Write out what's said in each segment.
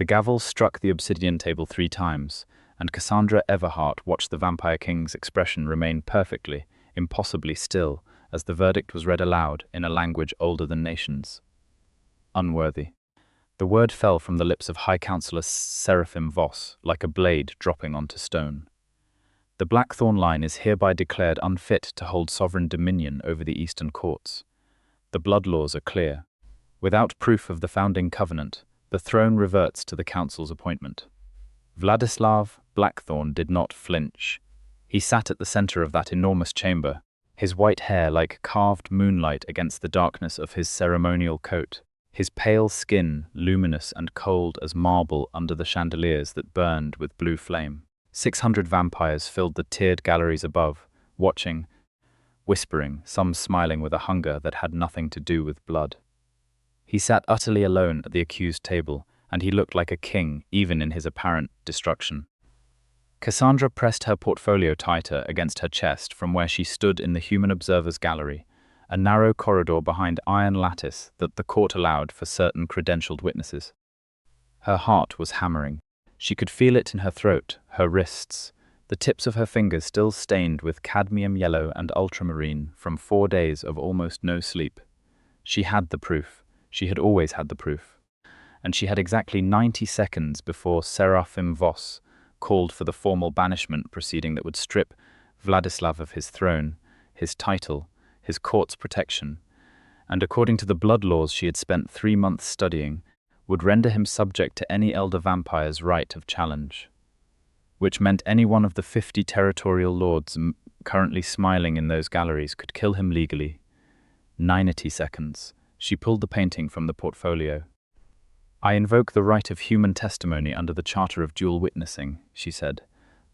The gavel struck the obsidian table 3 times, and Cassandra Everhart watched the Vampire King's expression remain perfectly, impossibly still, as the verdict was read aloud in a language older than nations. Unworthy. The word fell from the lips of High Counselor Seraphim Voss like a blade dropping onto stone. The Blackthorne line is hereby declared unfit to hold sovereign dominion over the Eastern courts. The blood laws are clear. Without proof of the founding covenant, the throne reverts to the council's appointment. Vladislav Blackthorne did not flinch. He sat at the center of that enormous chamber, his white hair like carved moonlight against the darkness of his ceremonial coat, his pale skin luminous and cold as marble under the chandeliers that burned with blue flame. 600 vampires filled the tiered galleries above, watching, whispering, some smiling with a hunger that had nothing to do with blood. He sat utterly alone at the accused table, and he looked like a king even in his apparent destruction. Cassandra pressed her portfolio tighter against her chest from where she stood in the human observer's gallery, a narrow corridor behind iron lattice that the court allowed for certain credentialed witnesses. Her heart was hammering. She could feel it in her throat, her wrists, the tips of her fingers still stained with cadmium yellow and ultramarine from 4 days of almost no sleep. She had the proof. She had always had the proof. And she had exactly 90 seconds before Seraphim Voss called for the formal banishment proceeding that would strip Vladislav of his throne, his title, his court's protection, and according to the blood laws she had spent 3 months studying, would render him subject to any elder vampire's right of challenge, which meant any one of the 50 territorial lords currently smiling in those galleries could kill him legally. 90 seconds. She pulled the painting from the portfolio. "I invoke the right of human testimony under the Charter of Dual Witnessing," she said,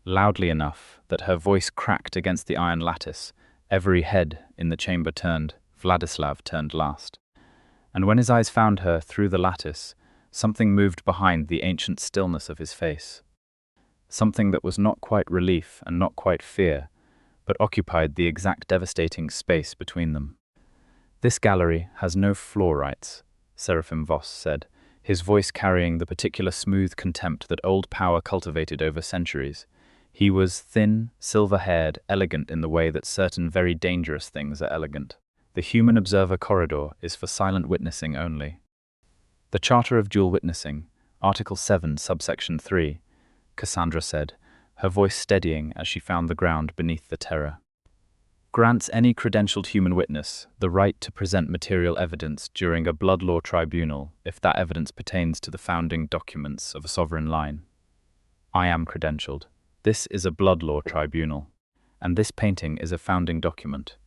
loudly enough that her voice cracked against the iron lattice. Every head in the chamber turned. Vladislav turned last. And when his eyes found her through the lattice, something moved behind the ancient stillness of his face. Something that was not quite relief and not quite fear, but occupied the exact devastating space between them. "This gallery has no floor rights," Seraphim Voss said, his voice carrying the particular smooth contempt that old power cultivated over centuries. He was thin, silver-haired, elegant in the way that certain very dangerous things are elegant. "The human observer corridor is for silent witnessing only." "The Charter of Dual Witnessing, Article 7, subsection 3, Cassandra said, her voice steadying as she found the ground beneath the terror, "grants any credentialed human witness the right to present material evidence during a blood law tribunal if that evidence pertains to the founding documents of a sovereign line. I am credentialed. This is a blood law tribunal, and this painting is a founding document."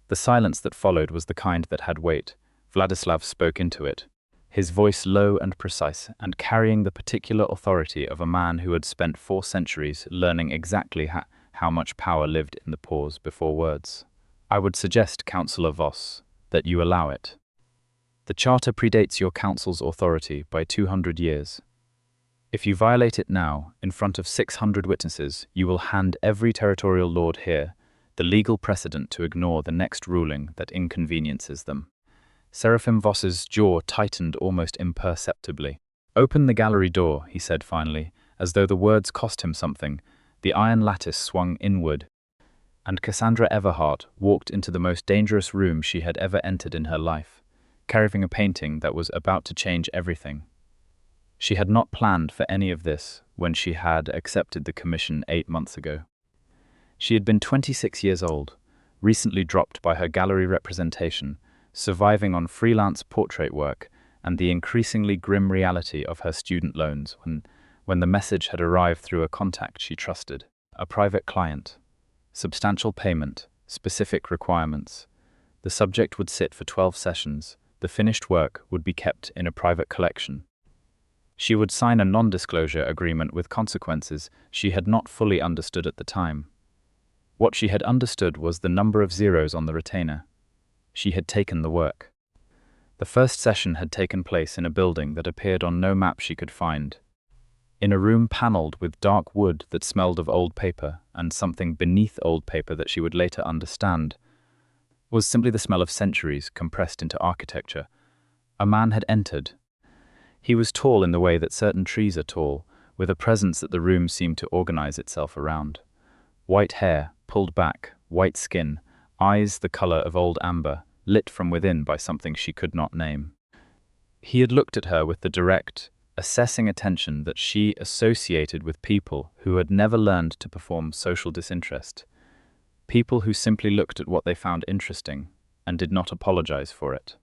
The silence that followed was the kind that had weight. Vladislav spoke into it, his voice low and precise, and carrying the particular authority of a man who had spent 4 centuries learning exactly how much power lived in the pause before words. "I would suggest, Councillor Voss, that you allow it. The Charter predates your council's authority by 200 years. If you violate it now, in front of 600 witnesses, you will hand every territorial lord here the legal precedent to ignore the next ruling that inconveniences them." Seraphim Voss's jaw tightened almost imperceptibly. "Open the gallery door," he said finally, as though the words cost him something. The iron lattice swung inward, and Cassandra Everhart walked into the most dangerous room she had ever entered in her life, carrying a painting that was about to change everything. She had not planned for any of this when she had accepted the commission 8 months ago. She had been 26 years old, recently dropped by her gallery representation, surviving on freelance portrait work and the increasingly grim reality of her student loans when the message had arrived through a contact she trusted, a private client. Substantial payment, specific requirements. The subject would sit for 12 sessions. The finished work would be kept in a private collection. She would sign a non-disclosure agreement with consequences she had not fully understood at the time. What she had understood was the number of zeros on the retainer. She had taken the work. The first session had taken place in a building that appeared on no map she could find. In a room panelled with dark wood that smelled of old paper, and something beneath old paper that she would later understand was simply the smell of centuries compressed into architecture. A man had entered. He was tall in the way that certain trees are tall, with a presence that the room seemed to organize itself around. White hair, pulled back, white skin, eyes the color of old amber, lit from within by something she could not name. He had looked at her with the direct, assessing attention that she associated with people who had never learned to perform social disinterest. People who simply looked at what they found interesting and did not apologize for it.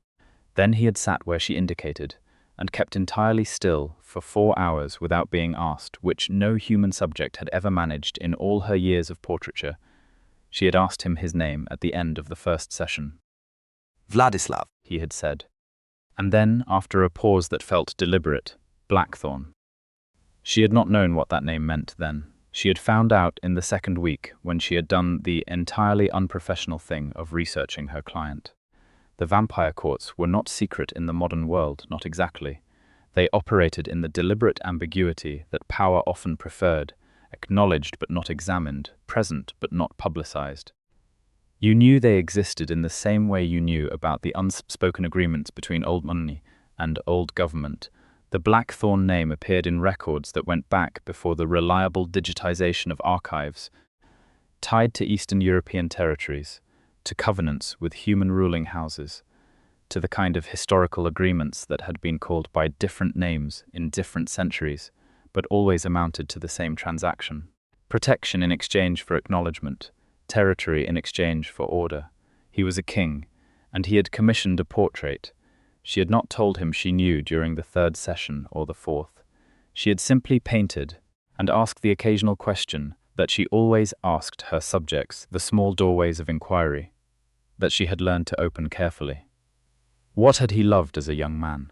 Then he had sat where she indicated and kept entirely still for 4 hours without being asked, which no human subject had ever managed in all her years of portraiture. She had asked him his name at the end of the first session. Vladislav, he had said. And then, after a pause that felt deliberate, Blackthorne. She had not known what that name meant then. She had found out in the second week when she had done the entirely unprofessional thing of researching her client. The vampire courts were not secret in the modern world, not exactly. They operated in the deliberate ambiguity that power often preferred, acknowledged but not examined, present but not publicized. You knew they existed in the same way you knew about the unspoken agreements between old money and old government. The Blackthorne name appeared in records that went back before the reliable digitization of archives, tied to Eastern European territories, to covenants with human ruling houses, to the kind of historical agreements that had been called by different names in different centuries, but always amounted to the same transaction. Protection in exchange for acknowledgement, territory in exchange for order. He was a king, and he had commissioned a portrait. She had not told him she knew during the third session or the fourth. She had simply painted and asked the occasional question that she always asked her subjects, the small doorways of inquiry, that she had learned to open carefully. What had he loved as a young man?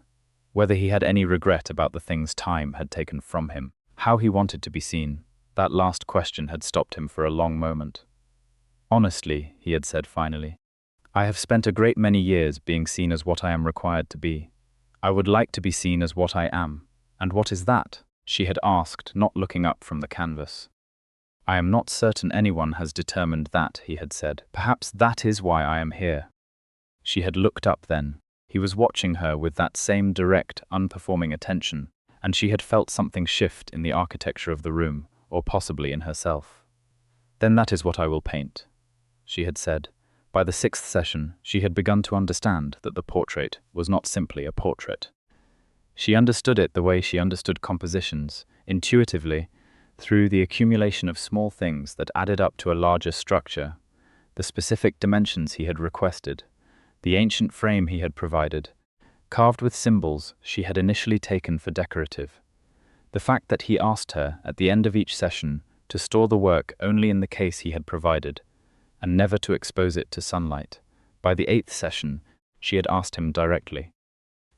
Whether he had any regret about the things time had taken from him? How he wanted to be seen? That last question had stopped him for a long moment. Honestly, he had said finally, I have spent a great many years being seen as what I am required to be. I would like to be seen as what I am. And what is that? She had asked, not looking up from the canvas. I am not certain anyone has determined that, he had said. Perhaps that is why I am here. She had looked up then. He was watching her with that same direct, unperforming attention, and she had felt something shift in the architecture of the room, or possibly in herself. Then that is what I will paint, she had said. By the sixth session, she had begun to understand that the portrait was not simply a portrait. She understood it the way she understood compositions, intuitively, through the accumulation of small things that added up to a larger structure, the specific dimensions he had requested, the ancient frame he had provided, carved with symbols she had initially taken for decorative. The fact that he asked her, at the end of each session, to store the work only in the case he had provided, and never to expose it to sunlight. By the 8th session, she had asked him directly.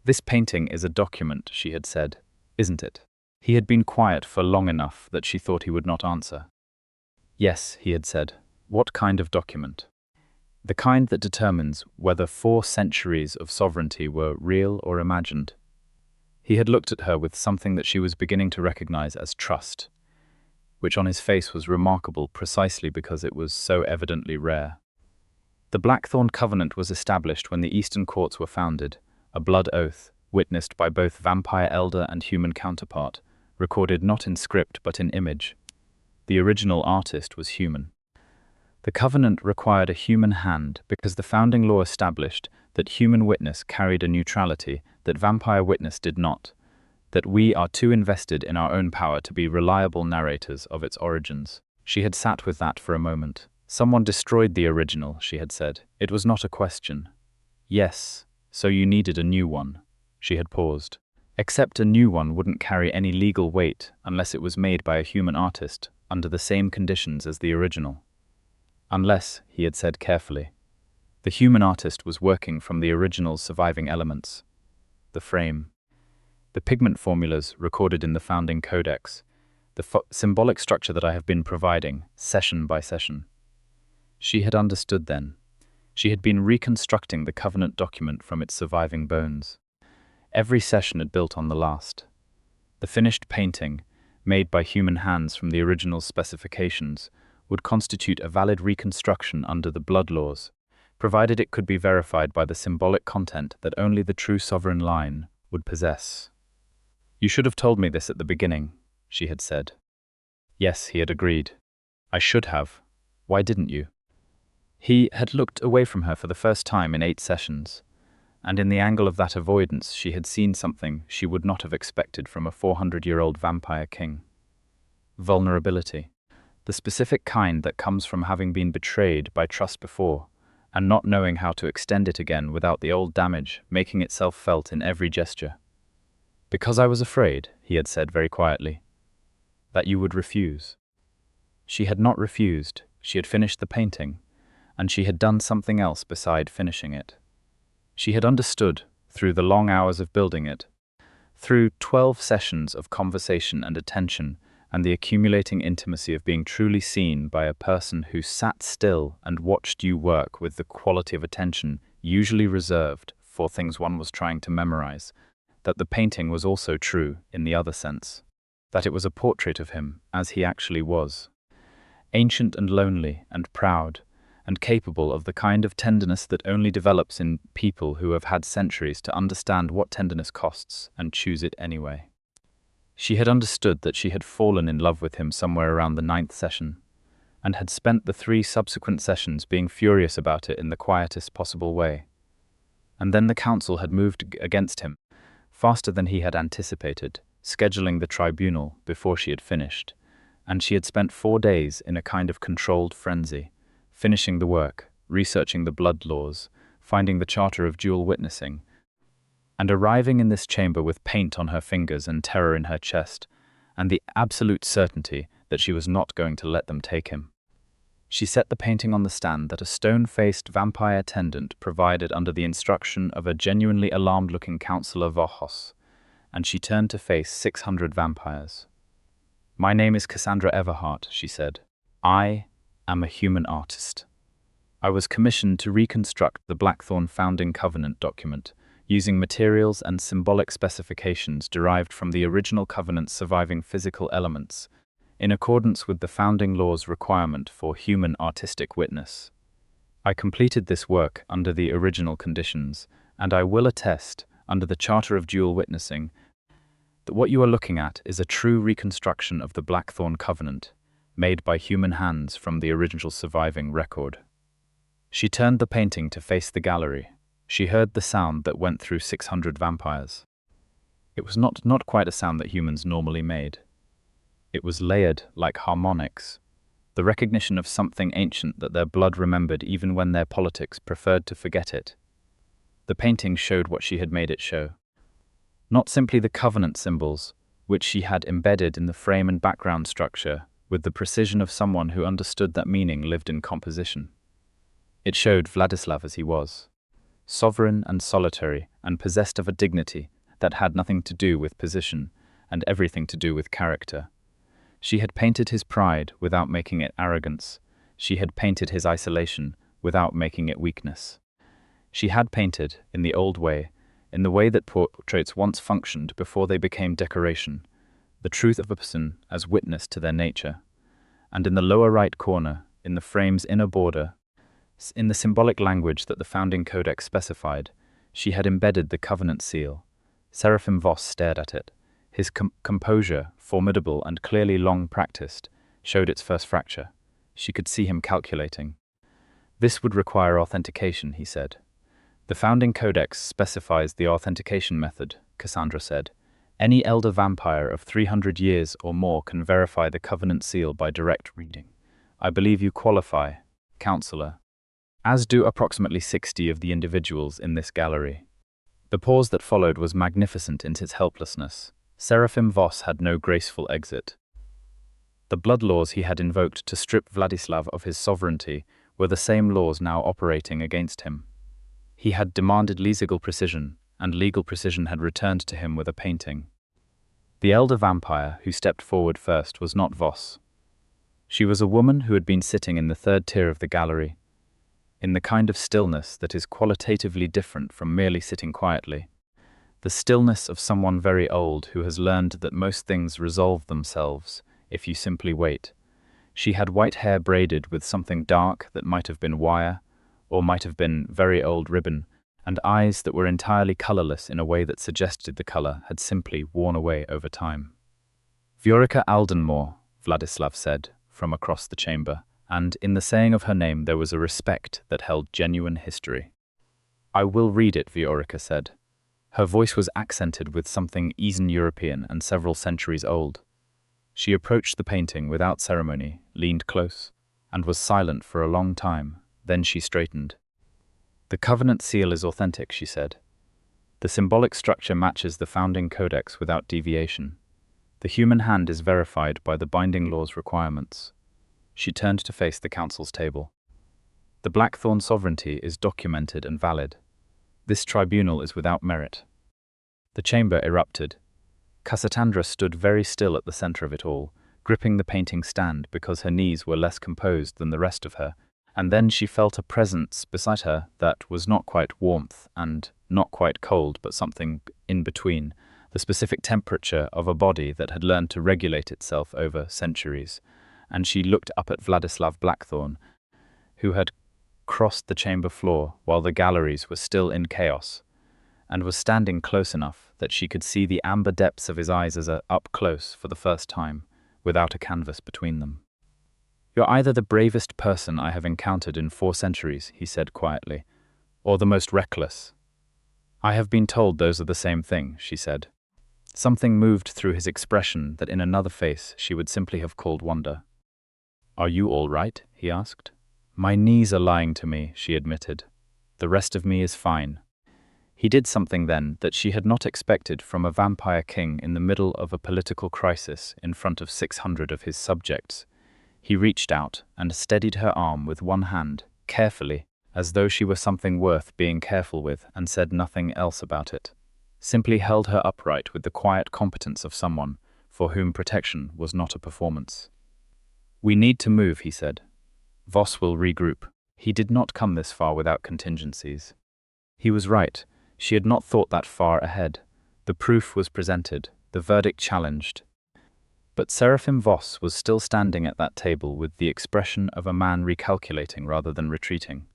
This painting is a document, she had said, isn't it? He had been quiet for long enough that she thought he would not answer. Yes, he had said. What kind of document? The kind that determines whether 4 centuries of sovereignty were real or imagined. He had looked at her with something that she was beginning to recognize as trust, which on his face was remarkable precisely because it was so evidently rare. The Blackthorne Covenant was established when the Eastern courts were founded, a blood oath, witnessed by both vampire elder and human counterpart, recorded not in script but in image. The original artist was human. The covenant required a human hand because the founding law established that human witness carried a neutrality that vampire witness did not, that we are too invested in our own power to be reliable narrators of its origins. She had sat with that for a moment. Someone destroyed the original, she had said. It was not a question. Yes, so you needed a new one. She had paused. Except a new one wouldn't carry any legal weight unless it was made by a human artist under the same conditions as the original. Unless, he had said carefully, the human artist was working from the original's surviving elements. The frame, the pigment formulas recorded in the founding codex, the symbolic structure that I have been providing, session by session. She had understood then. She had been reconstructing the covenant document from its surviving bones. Every session had built on the last. The finished painting, made by human hands from the original specifications, would constitute a valid reconstruction under the blood laws, provided it could be verified by the symbolic content that only the true sovereign line would possess. "You should have told me this at the beginning," she had said. Yes, he had agreed. "I should have. Why didn't you?" He had looked away from her for the first time in 8 sessions, and in the angle of that avoidance she had seen something she would not have expected from a 400-year-old vampire king. Vulnerability. The specific kind that comes from having been betrayed by trust before, and not knowing how to extend it again without the old damage making itself felt in every gesture. "Because I was afraid," he had said very quietly, "that you would refuse." She had not refused. She had finished the painting, and she had done something else beside finishing it. She had understood, through the long hours of building it, through 12 sessions of conversation and attention, and the accumulating intimacy of being truly seen by a person who sat still and watched you work with the quality of attention usually reserved for things one was trying to memorize, that the painting was also true in the other sense, that it was a portrait of him as he actually was, ancient and lonely and proud, and capable of the kind of tenderness that only develops in people who have had centuries to understand what tenderness costs and choose it anyway. She had understood that she had fallen in love with him somewhere around the 9th session, and had spent the 3 subsequent sessions being furious about it in the quietest possible way. And then the council had moved against him, faster than he had anticipated, scheduling the tribunal before she had finished, and she had spent 4 days in a kind of controlled frenzy, finishing the work, researching the blood laws, finding the charter of dual witnessing, and arriving in this chamber with paint on her fingers and terror in her chest, and the absolute certainty that she was not going to let them take him. She set the painting on the stand that a stone-faced vampire attendant provided under the instruction of a genuinely alarmed-looking councillor Vohos, and she turned to face 600 vampires. "My name is Cassandra Everhart," she said. "I am a human artist. I was commissioned to reconstruct the Blackthorne Founding Covenant document, using materials and symbolic specifications derived from the original covenant's surviving physical elements, in accordance with the founding law's requirement for human artistic witness. I completed this work under the original conditions, and I will attest, under the Charter of Dual Witnessing, that what you are looking at is a true reconstruction of the Blackthorne Covenant, made by human hands from the original surviving record." She turned the painting to face the gallery. She heard the sound that went through 600 vampires. It was not quite a sound that humans normally made. It was layered like harmonics, the recognition of something ancient that their blood remembered even when their politics preferred to forget it. The painting showed what she had made it show. Not simply the covenant symbols, which she had embedded in the frame and background structure with the precision of someone who understood that meaning lived in composition. It showed Vladislav as he was, sovereign and solitary, and possessed of a dignity that had nothing to do with position and everything to do with character. She had painted his pride without making it arrogance. She had painted his isolation without making it weakness. She had painted, in the old way, in the way that portraits once functioned before they became decoration, the truth of a person as witness to their nature. And in the lower right corner, in the frame's inner border, in the symbolic language that the founding codex specified, she had embedded the covenant seal. Seraphim Voss stared at it. His composure, formidable and clearly long practiced, showed its first fracture. She could see him calculating. "This would require authentication," he said. "The founding codex specifies the authentication method," Cassandra said. "Any elder vampire of 300 years or more can verify the covenant seal by direct reading. I believe you qualify, counselor, as do approximately 60 of the individuals in this gallery." The pause that followed was magnificent in its helplessness. Seraphim Voss had no graceful exit. The blood laws he had invoked to strip Vladislav of his sovereignty were the same laws now operating against him. He had demanded legal precision, and legal precision had returned to him with a painting. The elder vampire who stepped forward first was not Voss. She was a woman who had been sitting in the 3rd tier of the gallery, in the kind of stillness that is qualitatively different from merely sitting quietly. The stillness of someone very old who has learned that most things resolve themselves if you simply wait. She had white hair braided with something dark that might have been wire, or might have been very old ribbon, and eyes that were entirely colorless in a way that suggested the color had simply worn away over time. "Viorica Aldenmore," Vladislav said, from across the chamber, and in the saying of her name there was a respect that held genuine history. "I will read it," Viorica said. Her voice was accented with something Eastern European and several centuries old. She approached the painting without ceremony, leaned close, and was silent for a long time. Then she straightened. "The covenant seal is authentic," she said. "The symbolic structure matches the founding codex without deviation. The human hand is verified by the binding law's requirements." She turned to face the council's table. "The Blackthorne sovereignty is documented and valid. This tribunal is without merit." The chamber erupted. Cassandra stood very still at the center of it all, gripping the painting stand because her knees were less composed than the rest of her, and then she felt a presence beside her that was not quite warmth and not quite cold, but something in between, the specific temperature of a body that had learned to regulate itself over centuries. And she looked up at Vladislav Blackthorne, who had crossed the chamber floor while the galleries were still in chaos, and was standing close enough that she could see the amber depths of his eyes as up close for the first time, without a canvas between them. "You're either the bravest person I have encountered in 4 centuries, he said quietly, "or the most reckless." "I have been told those are the same thing," she said. Something moved through his expression that in another face she would simply have called wonder. "Are you all right?" he asked. "My knees are lying to me," she admitted. "The rest of me is fine." He did something then that she had not expected from a vampire king in the middle of a political crisis in front of 600 of his subjects. He reached out and steadied her arm with one hand, carefully, as though she were something worth being careful with, and said nothing else about it. Simply held her upright with the quiet competence of someone for whom protection was not a performance. "We need to move," he said. "Voss will regroup." He did not come this far without contingencies. He was right. She had not thought that far ahead. The proof was presented, the verdict challenged. But Seraphim Voss was still standing at that table with the expression of a man recalculating rather than retreating.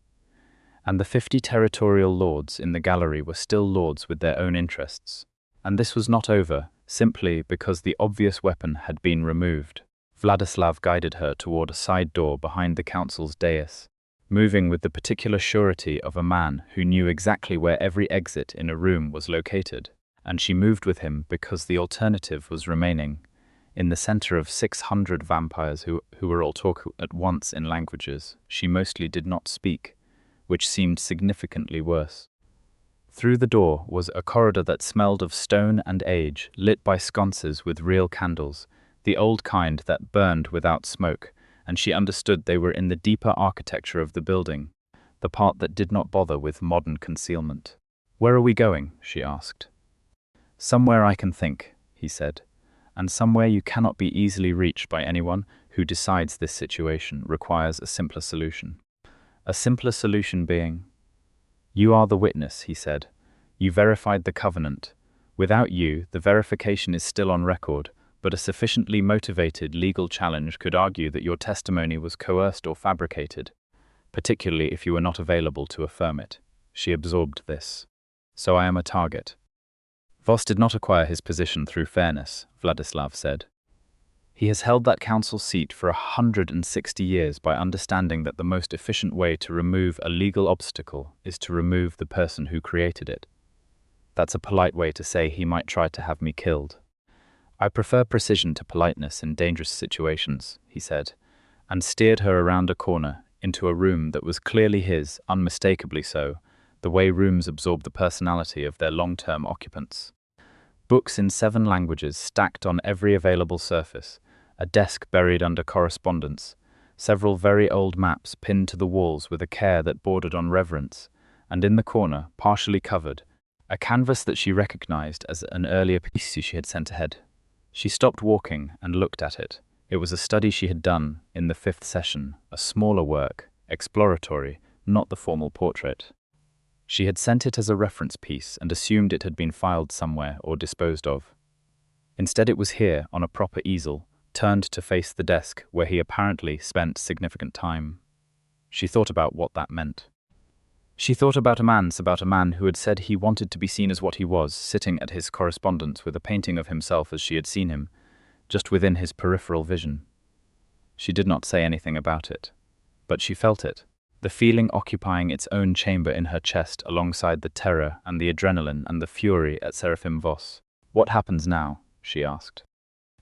And the 50 territorial lords in the gallery were still lords with their own interests. And this was not over, simply because the obvious weapon had been removed. Vladislav guided her toward a side door behind the council's dais, moving with the particular surety of a man who knew exactly where every exit in a room was located, and she moved with him because the alternative was remaining, in the center of 600 vampires who were all talking at once in languages she mostly did not speak, which seemed significantly worse. Through the door was a corridor that smelled of stone and age, lit by sconces with real candles, the old kind that burned without smoke, and she understood they were in the deeper architecture of the building, the part that did not bother with modern concealment. "Where are we going?" she asked. "Somewhere I can think," he said, "and somewhere you cannot be easily reached by anyone who decides this situation requires a simpler solution." A simpler solution being, "You are the witness," he said. "You verified the covenant. Without you, the verification is still on record, but a sufficiently motivated legal challenge could argue that your testimony was coerced or fabricated, particularly if you were not available to affirm it." She absorbed this. "So I am a target." Voss did not acquire his position through fairness, Vladislav said. He has held that council seat for 160 years by understanding that the most efficient way to remove a legal obstacle is to remove the person who created it. That's a polite way to say he might try to have me killed. "I prefer precision to politeness in dangerous situations," he said, and steered her around a corner into a room that was clearly his, unmistakably so, the way rooms absorb the personality of their long-term occupants. Books in 7 languages stacked on every available surface, a desk buried under correspondence, several very old maps pinned to the walls with a care that bordered on reverence, and in the corner, partially covered, a canvas that she recognized as an earlier piece she had sent ahead. She stopped walking and looked at it. It was a study she had done in the 5th session, a smaller work, exploratory, not the formal portrait. She had sent it as a reference piece and assumed it had been filed somewhere or disposed of. Instead it was here, on a proper easel, turned to face the desk where he apparently spent significant time. She thought about what that meant. She thought about a man who had said he wanted to be seen as what he was, sitting at his correspondence with a painting of himself as she had seen him, just within his peripheral vision. She did not say anything about it, but she felt it, the feeling occupying its own chamber in her chest alongside the terror and the adrenaline and the fury at Seraphim Voss. What happens now? She asked.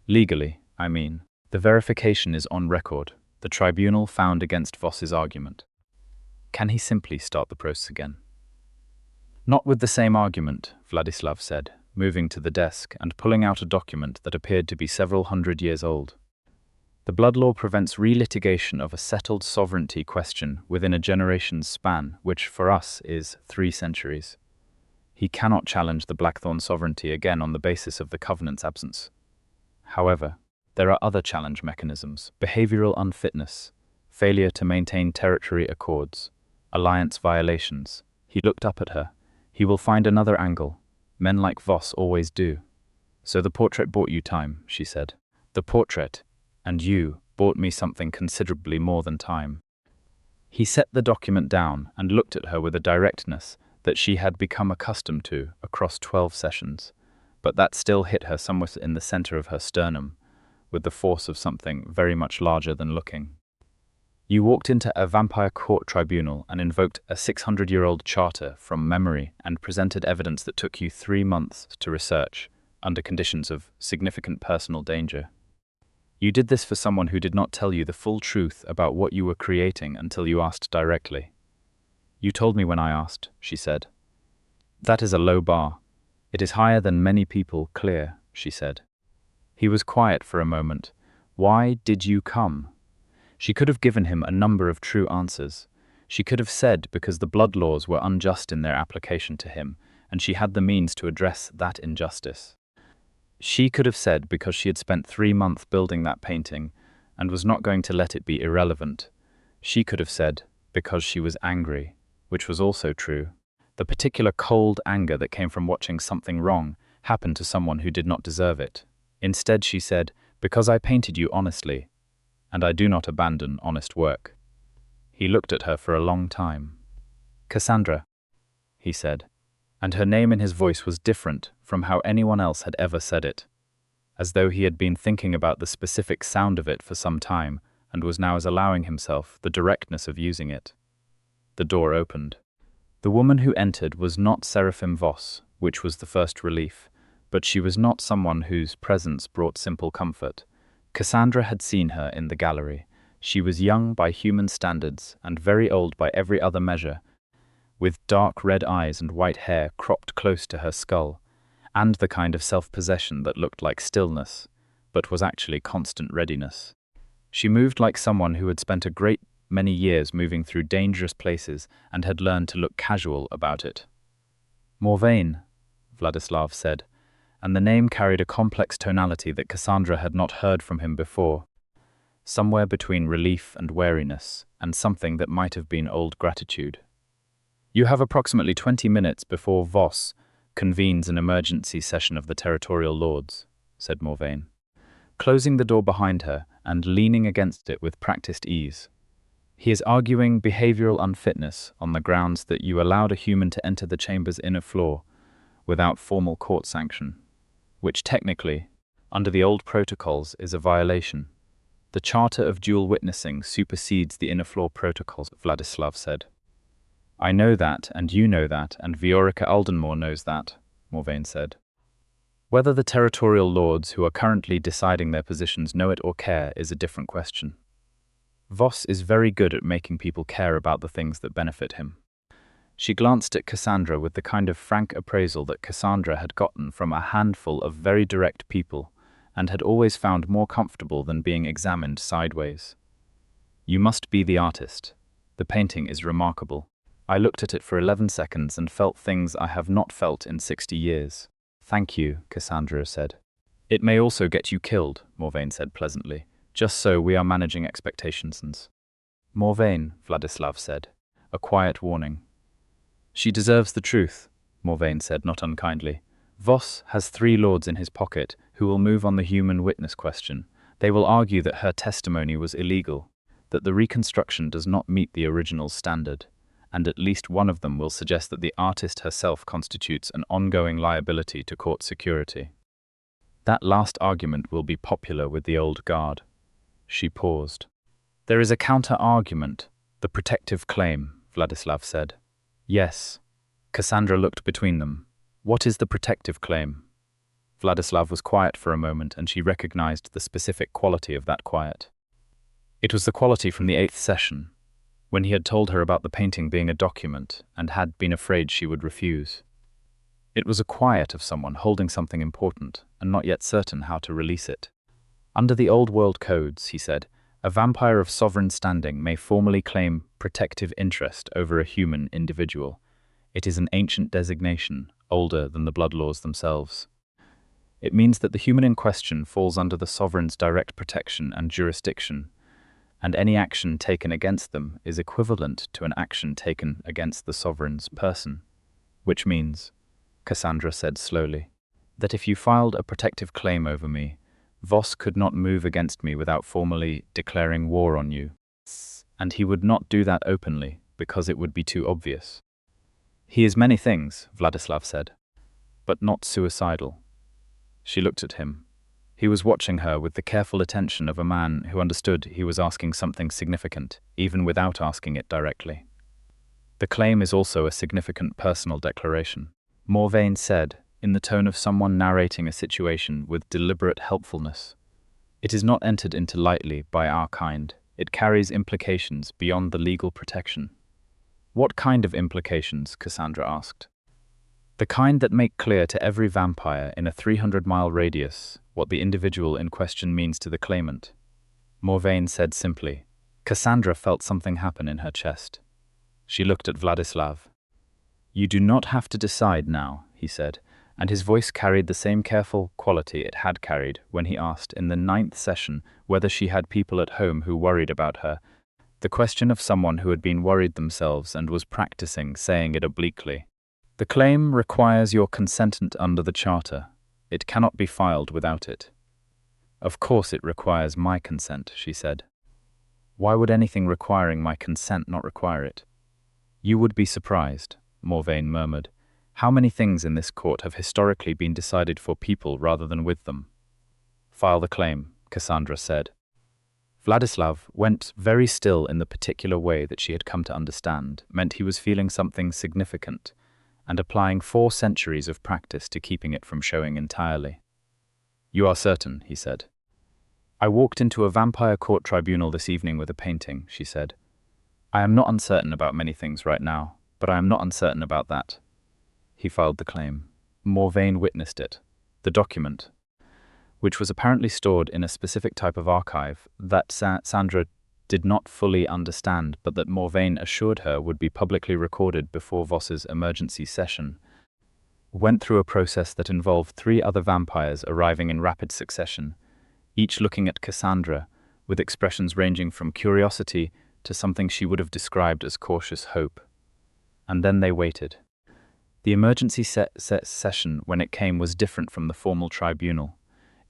Legally, I mean. The verification is on record. The tribunal found against Voss's argument. Can he simply start the process again? Not with the same argument, Vladislav said, moving to the desk and pulling out a document that appeared to be several hundred years old. The blood law prevents relitigation of a settled sovereignty question within a generation's span, which for us is 3 centuries. He cannot challenge the Blackthorne sovereignty again on the basis of the covenant's absence. However, there are other challenge mechanisms: behavioral unfitness, failure to maintain territory accords, alliance violations. He looked up at her. He will find another angle. Men like Voss always do. So the portrait bought you time, she said. The portrait, and you, bought me something considerably more than time. He set the document down and looked at her with a directness that she had become accustomed to across 12 sessions, but that still hit her somewhat in the center of her sternum, with the force of something very much larger than looking. You walked into a vampire court tribunal and invoked a 600-year-old charter from memory and presented evidence that took you 3 months to research, under conditions of significant personal danger. You did this for someone who did not tell you the full truth about what you were creating until you asked directly. You told me when I asked, she said. That is a low bar. It is higher than many people clear, she said. He was quiet for a moment. Why did you come? She could have given him a number of true answers. She could have said because the blood laws were unjust in their application to him, and she had the means to address that injustice. She could have said because she had spent 3 months building that painting and was not going to let it be irrelevant. She could have said because she was angry, which was also true. The particular cold anger that came from watching something wrong happen to someone who did not deserve it. Instead, she said, because I painted you honestly, and I do not abandon honest work. He looked at her for a long time. Cassandra, he said, and her name in his voice was different from how anyone else had ever said it, as though he had been thinking about the specific sound of it for some time and was now allowing himself the directness of using it. The door opened. The woman who entered was not Seraphim Voss, which was the first relief, but she was not someone whose presence brought simple comfort. Cassandra had seen her in the gallery. She was young by human standards and very old by every other measure, with dark red eyes and white hair cropped close to her skull, and the kind of self-possession that looked like stillness, but was actually constant readiness. She moved like someone who had spent a great many years moving through dangerous places and had learned to look casual about it. Morvain, Vladislav said, and the name carried a complex tonality that Cassandra had not heard from him before, somewhere between relief and wariness, and something that might have been old gratitude. You have approximately 20 minutes before Voss convenes an emergency session of the territorial lords, said Morvain, closing the door behind her and leaning against it with practiced ease. He is arguing behavioral unfitness on the grounds that you allowed a human to enter the chamber's inner floor without formal court sanction, which technically, under the old protocols, is a violation. The Charter of Dual Witnessing supersedes the inner floor protocols, Vladislav said. I know that, and you know that, and Viorica Aldenmore knows that, Morvain said. Whether the territorial lords who are currently deciding their positions know it or care is a different question. Voss is very good at making people care about the things that benefit him. She glanced at Cassandra with the kind of frank appraisal that Cassandra had gotten from a handful of very direct people and had always found more comfortable than being examined sideways. You must be the artist. The painting is remarkable. I looked at it for 11 seconds and felt things I have not felt in 60 years. Thank you, Cassandra said. It may also get you killed, Morvain said pleasantly. Just so we are managing expectations. Morvain, Vladislav said, a quiet warning. She deserves the truth, Morvain said not unkindly. Voss has 3 lords in his pocket who will move on the human witness question. They will argue that her testimony was illegal, that the reconstruction does not meet the original standard, and at least one of them will suggest that the artist herself constitutes an ongoing liability to court security. That last argument will be popular with the old guard. She paused. There is a counter-argument, the protective claim, Vladislav said. Yes. Cassandra looked between them. What is the protective claim? Vladislav was quiet for a moment, and she recognized the specific quality of that quiet. It was the quality from the 8th session, when he had told her about the painting being a document and had been afraid she would refuse. It was a quiet of someone holding something important and not yet certain how to release it. Under the old world codes, he said, a vampire of sovereign standing may formally claim protective interest over a human individual. It is an ancient designation, older than the blood laws themselves. It means that the human in question falls under the sovereign's direct protection and jurisdiction, and any action taken against them is equivalent to an action taken against the sovereign's person. Which means, Cassandra said slowly, that if you filed a protective claim over me, Voss could not move against me without formally declaring war on you. And he would not do that openly, because it would be too obvious. He is many things, Vladislav said, but not suicidal. She looked at him. He was watching her with the careful attention of a man who understood he was asking something significant, even without asking it directly. The claim is also a significant personal declaration. Morvain said, in the tone of someone narrating a situation with deliberate helpfulness. It is not entered into lightly by our kind. It carries implications beyond the legal protection. What kind of implications? Cassandra asked. The kind that make clear to every vampire in a 300-mile radius what the individual in question means to the claimant. Morvain said simply. Cassandra felt something happen in her chest. She looked at Vladislav. You do not have to decide now, he said, and his voice carried the same careful quality it had carried when he asked in the 9th session whether she had people at home who worried about her, the question of someone who had been worried themselves and was practicing saying it obliquely. The claim requires your consent under the Charter. It cannot be filed without it. Of course it requires my consent, she said. Why would anything requiring my consent not require it? You would be surprised, Morvain murmured. How many things in this court have historically been decided for people rather than with them? File the claim, Cassandra said. Vladislav went very still in the particular way that she had come to understand, meant he was feeling something significant, and applying 4 centuries of practice to keeping it from showing entirely. You are certain, he said. I walked into a vampire court tribunal this evening with a painting, she said. I am not uncertain about many things right now, but I am not uncertain about that. He filed the claim. Morvain witnessed it. The document, which was apparently stored in a specific type of archive that Sandra did not fully understand, but that Morvain assured her would be publicly recorded before Voss's emergency session, went through a process that involved 3 other vampires arriving in rapid succession, each looking at Cassandra with expressions ranging from curiosity to something she would have described as cautious hope. And then they waited. The emergency session, when it came, was different from the formal tribunal.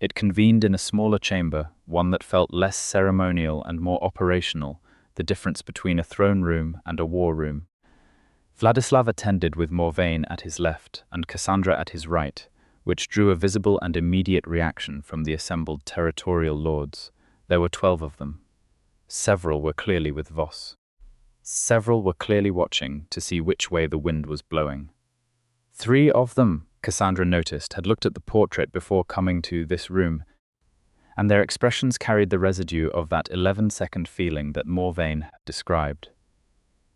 It convened in a smaller chamber, one that felt less ceremonial and more operational, the difference between a throne room and a war room. Vladislav attended with Morvain at his left and Cassandra at his right, which drew a visible and immediate reaction from the assembled territorial lords. There were 12 of them. Several were clearly with Voss. Several were clearly watching to see which way the wind was blowing. 3 of them, Cassandra noticed, had looked at the portrait before coming to this room, and their expressions carried the residue of that 11-second feeling that Morvain had described.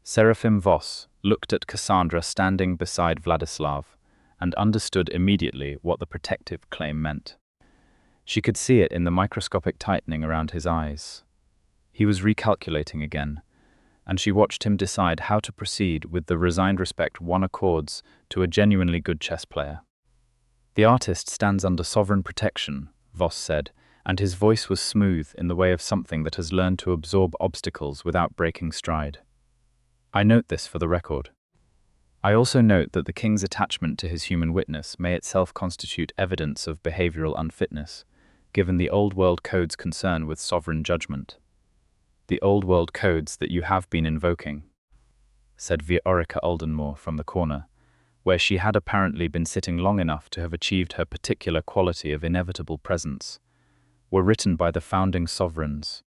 Seraphim Voss looked at Cassandra standing beside Vladislav and understood immediately what the protective claim meant. She could see it in the microscopic tightening around his eyes. He was recalculating again, and she watched him decide how to proceed with the resigned respect one accords to a genuinely good chess player. The artist stands under sovereign protection, Voss said, and his voice was smooth in the way of something that has learned to absorb obstacles without breaking stride. I note this for the record. I also note that the king's attachment to his human witness may itself constitute evidence of behavioral unfitness, given the old world code's concern with sovereign judgment. The old world codes that you have been invoking. said Viorica Oldenmore from the corner, where she had apparently been sitting long enough to have achieved her particular quality of inevitable presence, were written by the founding sovereigns.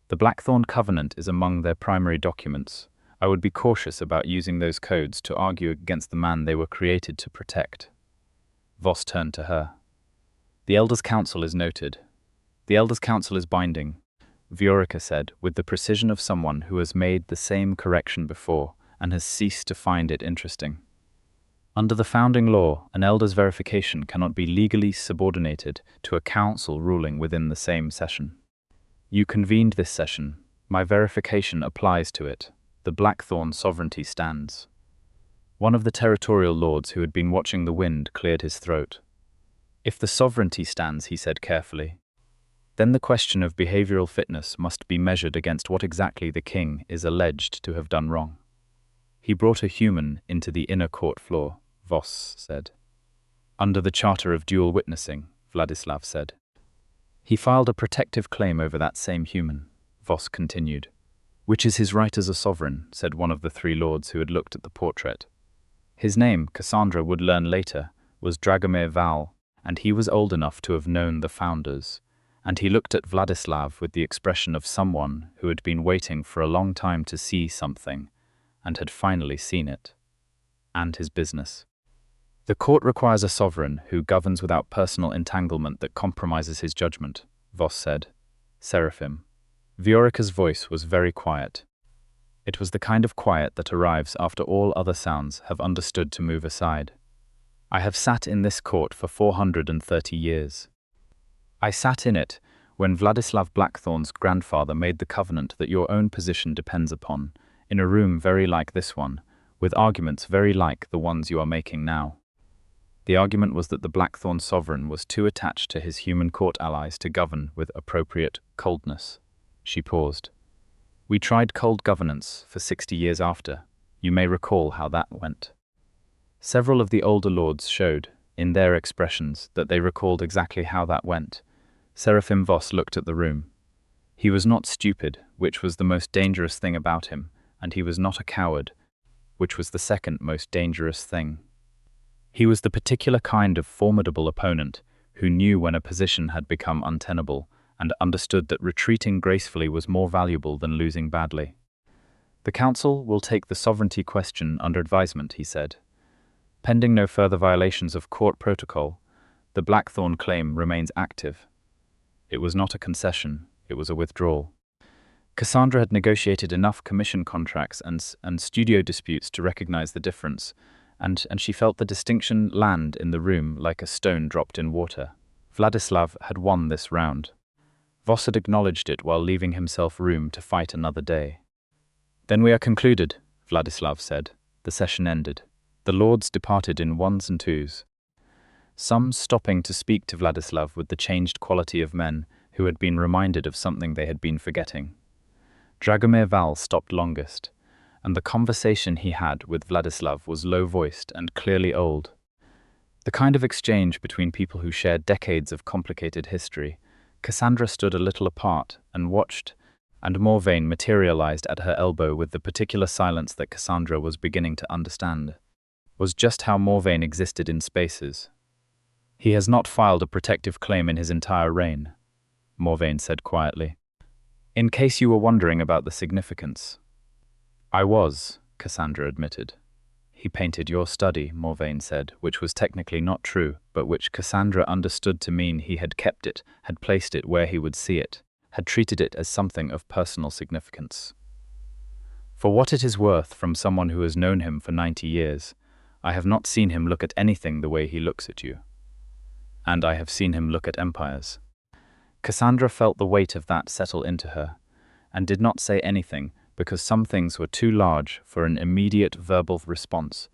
The Blackthorne Covenant is among their primary documents. I would be cautious about using those codes to argue against the man they were created to protect. Voss turned to her. The Elders' Council is noted. The Elders' Council is binding, Viorica said, with the precision of someone who has made the same correction before and has ceased to find it interesting. Under the founding law, an elder's verification cannot be legally subordinated to a council ruling within the same session. You convened this session. My verification applies to it. The Blackthorne sovereignty stands. One of the territorial lords who had been watching the wind cleared his throat. If the sovereignty stands, he said carefully, then the question of behavioral fitness must be measured against what exactly the king is alleged to have done wrong. He brought a human into the inner court floor, Voss said. Under the charter of dual witnessing, Vladislav said. He filed a protective claim over that same human, Voss continued. Which is his right as a sovereign, said one of the three lords who had looked at the portrait. His name, Cassandra would learn later, was Dragomir Val, and he was old enough to have known the founders, and he looked at Vladislav with the expression of someone who had been waiting for a long time to see something, and had finally seen it. And his business. The court requires a sovereign who governs without personal entanglement that compromises his judgment, Voss said. Seraphim. Viorica's voice was very quiet. It was the kind of quiet that arrives after all other sounds have understood to move aside. I have sat in this court for 430 years. I sat in it when Vladislav Blackthorne's grandfather made the covenant that your own position depends upon, in a room very like this one, with arguments very like the ones you are making now. The argument was that the Blackthorne sovereign was too attached to his human court allies to govern with appropriate coldness. She paused. We tried cold governance for 60 years after. You may recall how that went. Several of the older lords showed, in their expressions, that they recalled exactly how that went. Seraphim Voss looked at the room. He was not stupid, which was the most dangerous thing about him, and he was not a coward, which was the second most dangerous thing. He was the particular kind of formidable opponent who knew when a position had become untenable and understood that retreating gracefully was more valuable than losing badly. The council will take the sovereignty question under advisement, he said. Pending no further violations of court protocol, the Blackthorne claim remains active. It was not a concession, it was a withdrawal. Cassandra had negotiated enough commission contracts and studio disputes to recognize the difference, and she felt the distinction land in the room like a stone dropped in water. Vladislav had won this round. Voss had acknowledged it while leaving himself room to fight another day. Then we are concluded, Vladislav said. The session ended. The lords departed in ones and twos, some stopping to speak to Vladislav with the changed quality of men who had been reminded of something they had been forgetting. Dragomir Val stopped longest, and the conversation he had with Vladislav was low-voiced and clearly old. The kind of exchange between people who shared decades of complicated history. Cassandra stood a little apart and watched, and Morvain materialized at her elbow with the particular silence that Cassandra was beginning to understand. Was just how Morvain existed in spaces. He has not filed a protective claim in his entire reign, Morvain said quietly. In case you were wondering about the significance. I was, Cassandra admitted. He painted your study, Morvain said, which was technically not true, but which Cassandra understood to mean he had kept it, had placed it where he would see it, had treated it as something of personal significance. For what it is worth from someone who has known him for 90 years, I have not seen him look at anything the way he looks at you. And I have seen him look at empires. Cassandra felt the weight of that settle into her, and did not say anything because some things were too large for an immediate verbal response,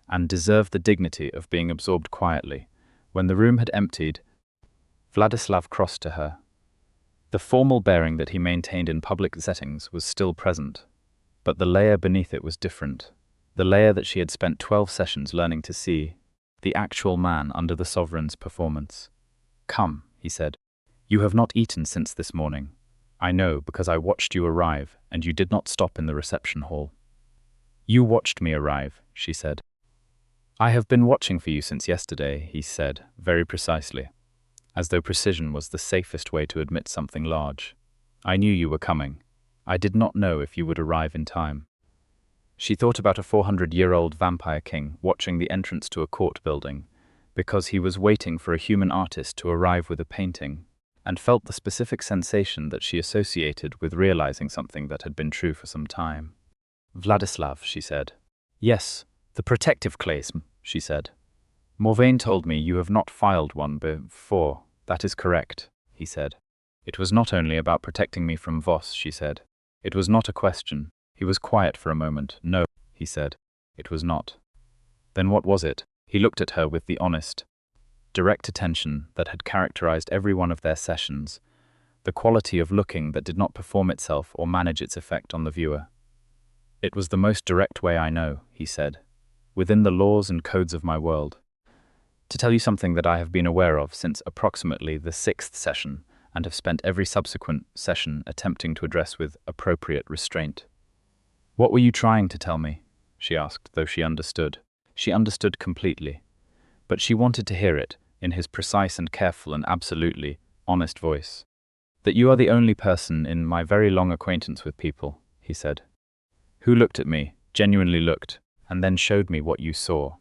and deserved the dignity of being absorbed quietly. When the room had emptied, Vladislav crossed to her. The formal bearing that he maintained in public settings was still present, but the layer beneath it was different, the layer that she had spent 12 sessions learning to see, the actual man under the sovereign's performance. Come, he said. You have not eaten since this morning. I know, because I watched you arrive, and you did not stop in the reception hall. You watched me arrive, she said. I have been watching for you since yesterday, he said, very precisely, as though precision was the safest way to admit something large. I knew you were coming. I did not know if you would arrive in time. She thought about a 400-year-old vampire king watching the entrance to a court building, because he was waiting for a human artist to arrive with a painting, and felt the specific sensation that she associated with realizing something that had been true for some time. Vladislav, she said. Yes, the protective claim, she said. Morvain told me you have not filed one before. That is correct, he said. It was not only about protecting me from Voss, she said. It was not a question. He was quiet for a moment. No, he said. It was not. Then what was it? He looked at her with the honest, direct attention that had characterized every one of their sessions, the quality of looking that did not perform itself or manage its effect on the viewer. It was the most direct way I know, he said, within the laws and codes of my world, to tell you something that I have been aware of since approximately the 6th session and have spent every subsequent session attempting to address with appropriate restraint. What were you trying to tell me? She asked, though she understood. She understood completely, but she wanted to hear it in his precise and careful and absolutely honest voice. That you are the only person in my very long acquaintance with people, he said, who looked at me, genuinely looked, and then showed me what you saw,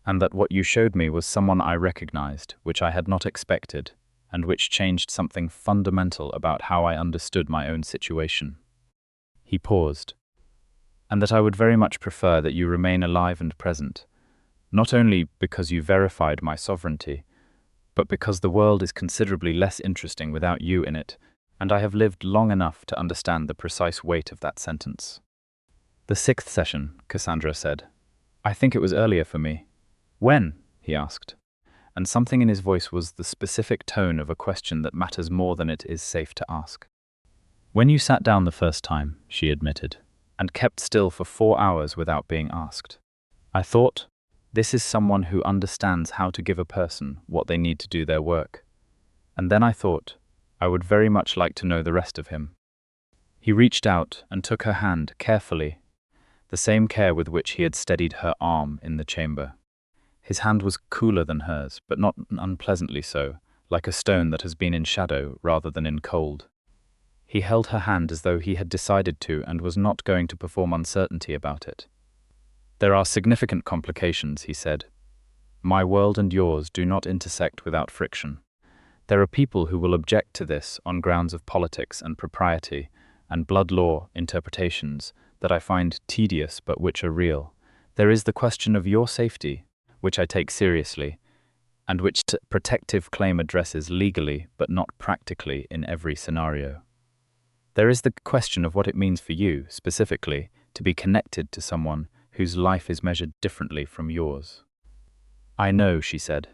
and that what you showed me was someone I recognized, which I had not expected, and which changed something fundamental about how I understood my own situation. He paused. And that I would very much prefer that you remain alive and present, not only because you verified my sovereignty, but because the world is considerably less interesting without you in it, and I have lived long enough to understand the precise weight of that sentence. The 6th session, Cassandra said. I think it was earlier for me. When? He asked, and something in his voice was the specific tone of a question that matters more than it is safe to ask. When you sat down the first time, she admitted, and kept still for 4 hours without being asked. I thought, this is someone who understands how to give a person what they need to do their work. And then I thought, I would very much like to know the rest of him. He reached out and took her hand carefully, the same care with which he had steadied her arm in the chamber. His hand was cooler than hers, but not unpleasantly so, like a stone that has been in shadow rather than in cold. He held her hand as though he had decided to and was not going to perform uncertainty about it. There are significant complications, he said. My world and yours do not intersect without friction. There are people who will object to this on grounds of politics and propriety and blood law interpretations that I find tedious but which are real. There is the question of your safety, which I take seriously, and which protective claim addresses legally but not practically in every scenario. There is the question of what it means for you, specifically, to be connected to someone whose life is measured differently from yours. I know, she said.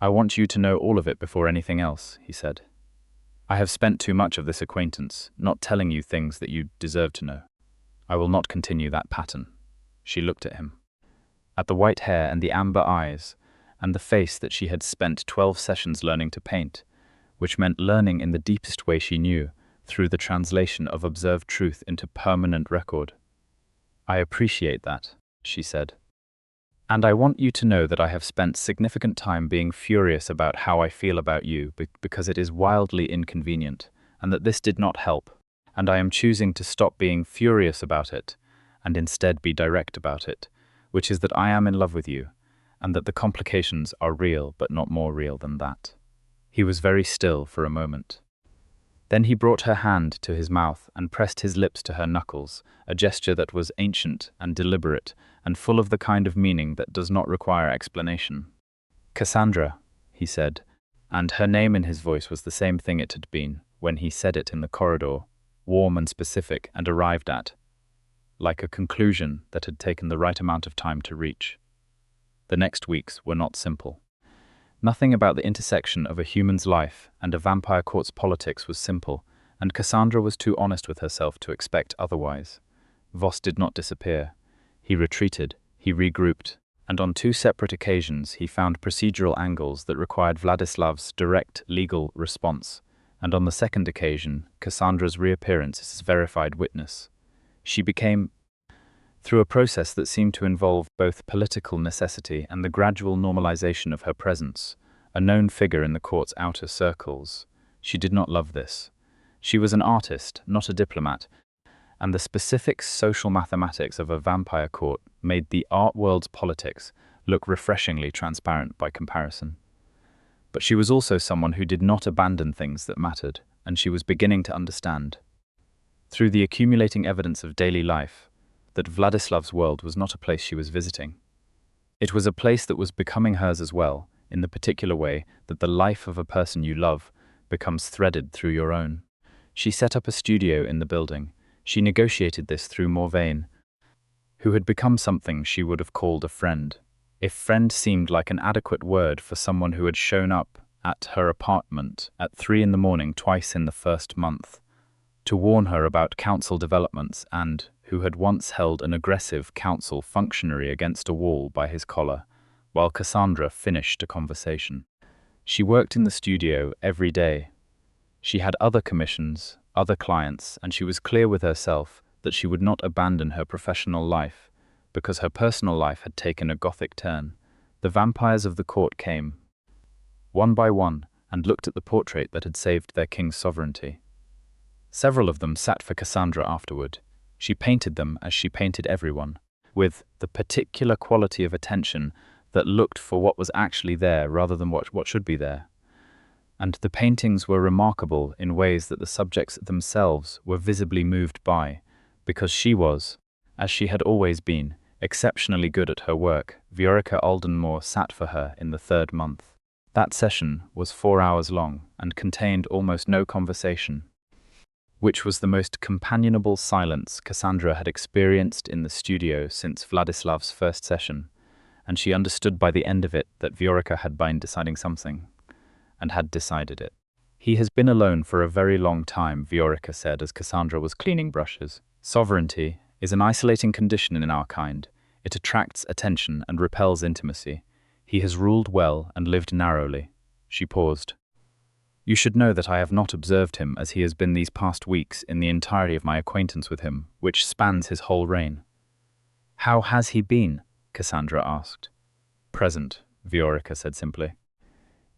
I want you to know all of it before anything else, he said. I have spent too much of this acquaintance not telling you things that you deserve to know. I will not continue that pattern. She looked at him. At the white hair and the amber eyes, and the face that she had spent 12 sessions learning to paint, which meant learning in the deepest way she knew, through the translation of observed truth into permanent record. I appreciate that, she said. And I want you to know that I have spent significant time being furious about how I feel about you because it is wildly inconvenient, and that this did not help, and I am choosing to stop being furious about it, and instead be direct about it, which is that I am in love with you, and that the complications are real but not more real than that. He was very still for a moment. Then he brought her hand to his mouth and pressed his lips to her knuckles, a gesture that was ancient and deliberate and full of the kind of meaning that does not require explanation. Cassandra, he said, and her name in his voice was the same thing it had been when he said it in the corridor, warm and specific and arrived at, like a conclusion that had taken the right amount of time to reach. The next weeks were not simple. Nothing about the intersection of a human's life and a vampire court's politics was simple, and Cassandra was too honest with herself to expect otherwise. Voss did not disappear. He retreated, he regrouped, and on 2 separate occasions he found procedural angles that required Vladislav's direct legal response, and on the second occasion, Cassandra's reappearance as verified witness. She became through a process that seemed to involve both political necessity and the gradual normalization of her presence, a known figure in the court's outer circles. She did not love this. She was an artist, not a diplomat, and the specific social mathematics of a vampire court made the art world's politics look refreshingly transparent by comparison. But she was also someone who did not abandon things that mattered, and she was beginning to understand, through the accumulating evidence of daily life, that Vladislav's world was not a place she was visiting. It was a place that was becoming hers as well, in the particular way that the life of a person you love becomes threaded through your own. She set up a studio in the building. She negotiated this through Morvain, who had become something she would have called a friend, if friend seemed like an adequate word for someone who had shown up at her apartment at 3 a.m. twice in the first month, to warn her about council developments, and who had once held an aggressive council functionary against a wall by his collar, while Cassandra finished a conversation. She worked in the studio every day. She had other commissions, other clients, and she was clear with herself that she would not abandon her professional life, because her personal life had taken a Gothic turn. The vampires of the court came, one by one, and looked at the portrait that had saved their king's sovereignty. Several of them sat for Cassandra afterward. She painted them as she painted everyone, with the particular quality of attention that looked for what was actually there rather than what should be there. And the paintings were remarkable in ways that the subjects themselves were visibly moved by, because she was, as she had always been, exceptionally good at her work. Viorica Aldenmore sat for her in the 3rd month. That session was 4 hours long and contained almost no conversation, which was the most companionable silence Cassandra had experienced in the studio since Vladislav's first session, and she understood by the end of it that Viorica had been deciding something, and had decided it. "He has been alone for a very long time," Viorica said as Cassandra was cleaning brushes. "Sovereignty is an isolating condition in our kind. It attracts attention and repels intimacy. He has ruled well and lived narrowly." She paused. "You should know that I have not observed him as he has been these past weeks in the entirety of my acquaintance with him, which spans his whole reign." "How has he been?" Cassandra asked. "Present," Viorica said simply.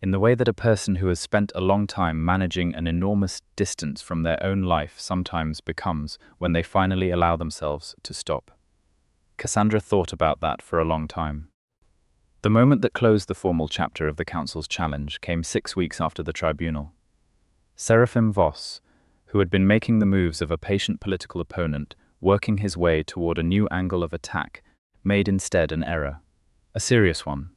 "In the way that a person who has spent a long time managing an enormous distance from their own life sometimes becomes when they finally allow themselves to stop." Cassandra thought about that for a long time. The moment that closed the formal chapter of the council's challenge came 6 weeks after the tribunal. Seraphim Voss, who had been making the moves of a patient political opponent, working his way toward a new angle of attack, made instead an error, a serious one.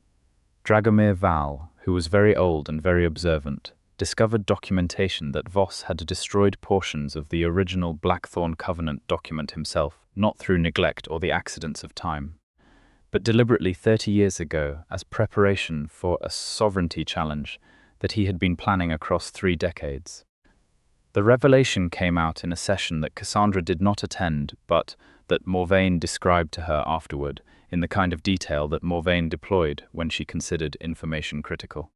Dragomir Val, who was very old and very observant, discovered documentation that Voss had destroyed portions of the original Blackthorne Covenant document himself, not through neglect or the accidents of time, but deliberately 30 years ago as preparation for a sovereignty challenge that he had been planning across 3 decades. The revelation came out in a session that Cassandra did not attend, but that Morvain described to her afterward in the kind of detail that Morvain deployed when she considered information critical.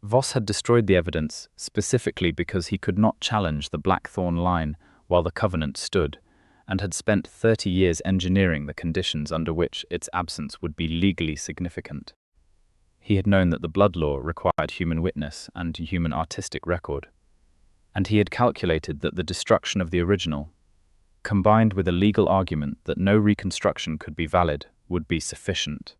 Voss had destroyed the evidence specifically because he could not challenge the Blackthorne line while the Covenant stood, and had spent 30 years engineering the conditions under which its absence would be legally significant. He had known that the blood law required human witness and human artistic record, and he had calculated that the destruction of the original, combined with a legal argument that no reconstruction could be valid, would be sufficient.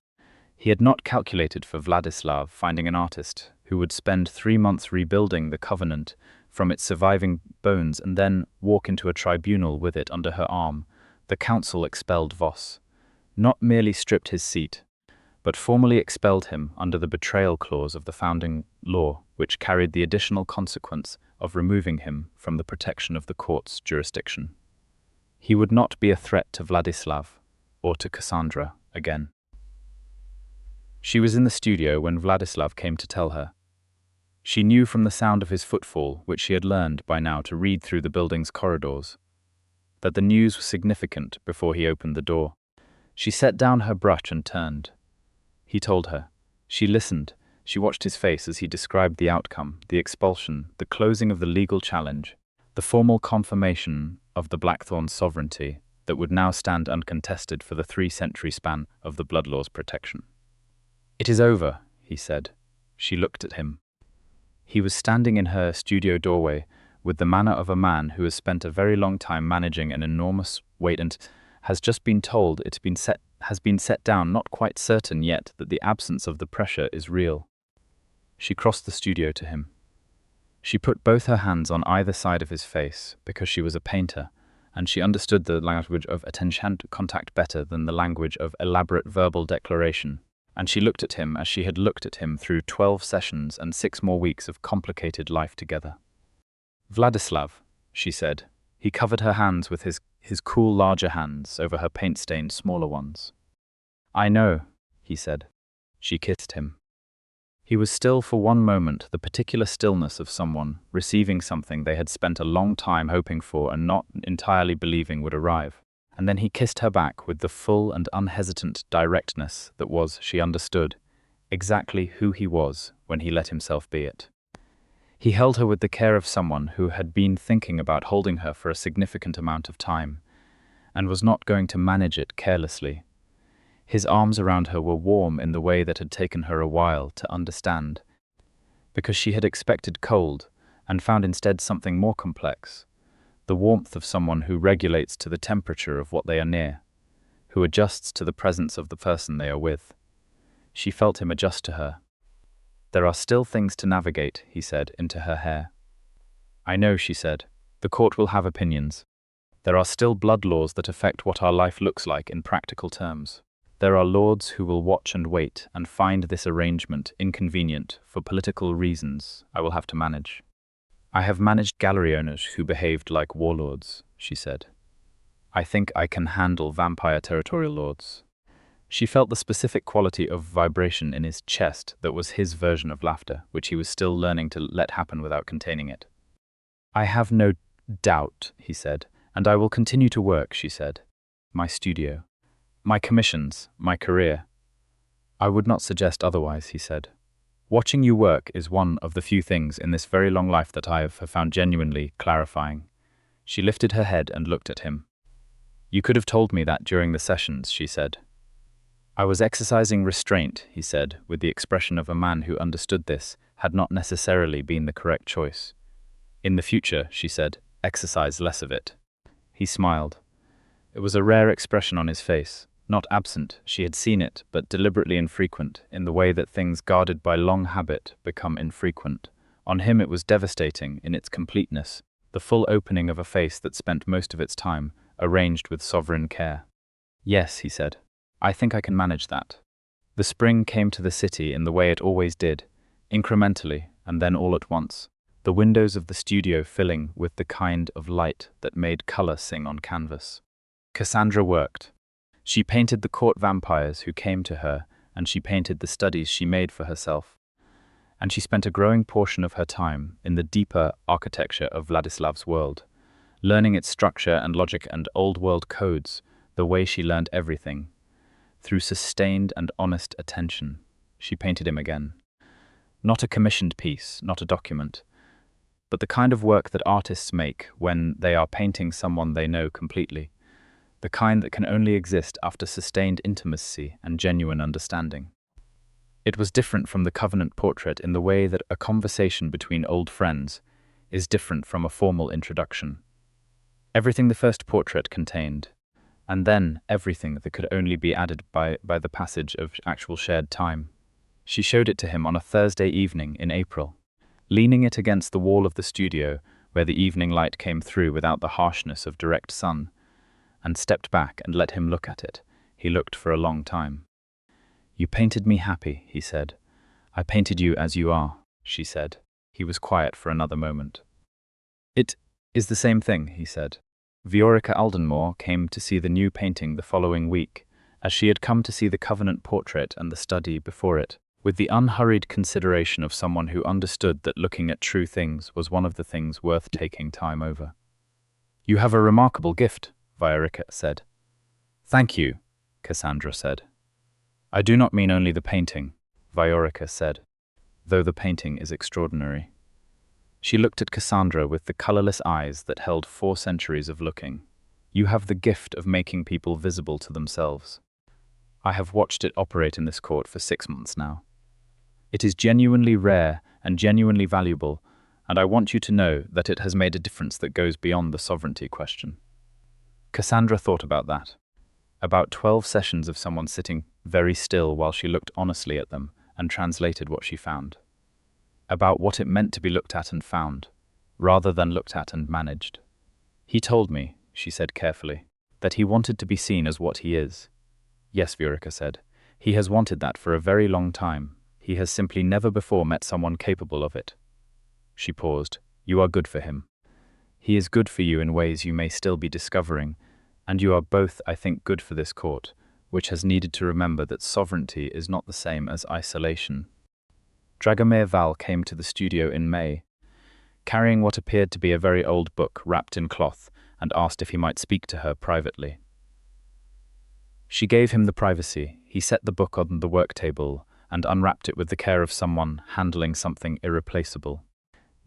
He had not calculated for Vladislav finding an artist who would spend 3 months rebuilding the Covenant from its surviving bones and then walk into a tribunal with it under her arm. The council expelled Voss, not merely stripped his seat, but formally expelled him under the betrayal clause of the founding law, which carried the additional consequence of removing him from the protection of the court's jurisdiction. He would not be a threat to Vladislav or to Cassandra again. She was in the studio when Vladislav came to tell her. She knew from the sound of his footfall, which she had learned by now to read through the building's corridors, that the news was significant before he opened the door. She set down her brush and turned. He told her. She listened. She watched his face as he described the outcome, the expulsion, the closing of the legal challenge, the formal confirmation of the Blackthorne sovereignty, that would now stand uncontested for the 3-century span of the blood law's protection. "It is over," he said. She looked at him. He was standing in her studio doorway with the manner of a man who has spent a very long time managing an enormous weight and has just been told has been set down, not quite certain yet that the absence of the pressure is real. She crossed the studio to him. She put both her hands on either side of his face because she was a painter, and she understood the language of attention contact better than the language of elaborate verbal declaration. And she looked at him as she had looked at him through 12 sessions and 6 more weeks of complicated life together. "Vladislav," she said. He covered her hands with his cool larger hands over her paint-stained smaller ones. "I know," he said. She kissed him. He was still for one moment, the particular stillness of someone receiving something they had spent a long time hoping for and not entirely believing would arrive. And then he kissed her back with the full and unhesitant directness that was, she understood, exactly who he was when he let himself be it. He held her with the care of someone who had been thinking about holding her for a significant amount of time, and was not going to manage it carelessly. His arms around her were warm in the way that had taken her a while to understand, because she had expected cold and found instead something more complex. The warmth of someone who regulates to the temperature of what they are near, who adjusts to the presence of the person they are with. She felt him adjust to her. "There are still things to navigate," he said, into her hair. "I know," she said. "The court will have opinions. There are still blood laws that affect what our life looks like in practical terms. There are lords who will watch and wait and find this arrangement inconvenient for political reasons I will have to manage. I have managed gallery owners who behaved like warlords," she said. "I think I can handle vampire territorial lords." She felt the specific quality of vibration in his chest that was his version of laughter, which he was still learning to let happen without containing it. "I have no doubt," he said, "and I will continue to work," she said. "My studio, my commissions, my career." "I would not suggest otherwise," he said. "Watching you work is one of the few things in this very long life that I have found genuinely clarifying." She lifted her head and looked at him. "You could have told me that during the sessions," she said. "I was exercising restraint," he said, with the expression of a man who understood this had not necessarily been the correct choice. "In the future," she said, "exercise less of it." He smiled. It was a rare expression on his face. Not absent, she had seen it, but deliberately infrequent, in the way that things guarded by long habit become infrequent. On him it was devastating in its completeness, the full opening of a face that spent most of its time arranged with sovereign care. "Yes," he said, "I think I can manage that." The spring came to the city in the way it always did, incrementally and then all at once, the windows of the studio filling with the kind of light that made color sing on canvas. Cassandra worked. She painted the court vampires who came to her, and she painted the studies she made for herself. And she spent a growing portion of her time in the deeper architecture of Vladislav's world, learning its structure and logic and old-world codes, the way she learned everything. Through sustained and honest attention, she painted him again. Not a commissioned piece, not a document, but the kind of work that artists make when they are painting someone they know completely. The kind that can only exist after sustained intimacy and genuine understanding. It was different from the covenant portrait in the way that a conversation between old friends is different from a formal introduction. Everything the first portrait contained, and then everything that could only be added by the passage of actual shared time. She showed it to him on a Thursday evening in April, leaning it against the wall of the studio where the evening light came through without the harshness of direct sun, and stepped back and let him look at it. He looked for a long time. "You painted me happy," he said. "I painted you as you are," she said. He was quiet for another moment. "It is the same thing," he said. Viorica Aldenmore came to see the new painting the following week, as she had come to see the covenant portrait and the study before it, with the unhurried consideration of someone who understood that looking at true things was one of the things worth taking time over. "You have a remarkable gift," Viorica said. "Thank you," Cassandra said. "I do not mean only the painting," Viorica said, "though the painting is extraordinary." She looked at Cassandra with the colorless eyes that held 4 centuries of looking. You have the gift of making people visible to themselves. I have watched it operate in this court for 6 months now. It is genuinely rare and genuinely valuable, and I want you to know that it has made a difference that goes beyond the sovereignty question." Cassandra thought about that. About 12 sessions of someone sitting very still while she looked honestly at them and translated what she found. About what it meant to be looked at and found, rather than looked at and managed. "He told me," she said carefully, "that he wanted to be seen as what he is." "Yes," Viorica said. "He has wanted that for a very long time. He has simply never before met someone capable of it." She paused. "You are good for him. He is good for you in ways you may still be discovering, and you are both, I think, good for this court, which has needed to remember that sovereignty is not the same as isolation." Dragomir Val came to the studio in May, carrying what appeared to be a very old book wrapped in cloth, and asked if he might speak to her privately. She gave him the privacy. He set the book on the work table and unwrapped it with the care of someone handling something irreplaceable.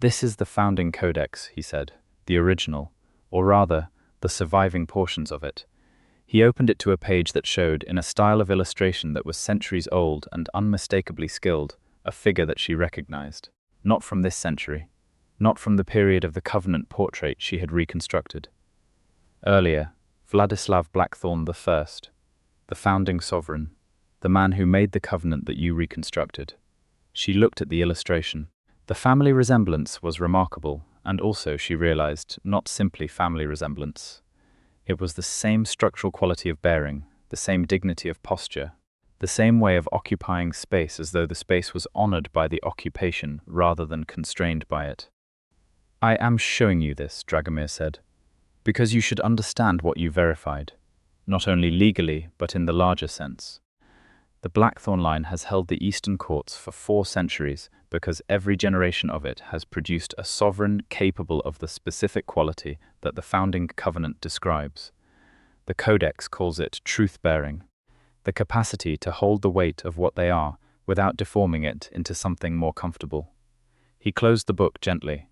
"This is the founding codex," he said, "the original, or rather, the surviving portions of it." He opened it to a page that showed, in a style of illustration that was centuries old and unmistakably skilled, a figure that she recognized. Not from this century. Not from the period of the Covenant portrait she had reconstructed. Earlier, Vladislav Blackthorne I, the founding sovereign, the man who made the covenant that you reconstructed. She looked at the illustration. The family resemblance was remarkable, and also, she realized, not simply family resemblance. It was the same structural quality of bearing, the same dignity of posture, the same way of occupying space as though the space was honored by the occupation rather than constrained by it. "I am showing you this," Dragomir said, "because you should understand what you verified, not only legally, but in the larger sense. The Blackthorne line has held the Eastern courts for 4 centuries because every generation of it has produced a sovereign capable of the specific quality that the founding covenant describes. The Codex calls it truth-bearing, the capacity to hold the weight of what they are without deforming it into something more comfortable." He closed the book gently.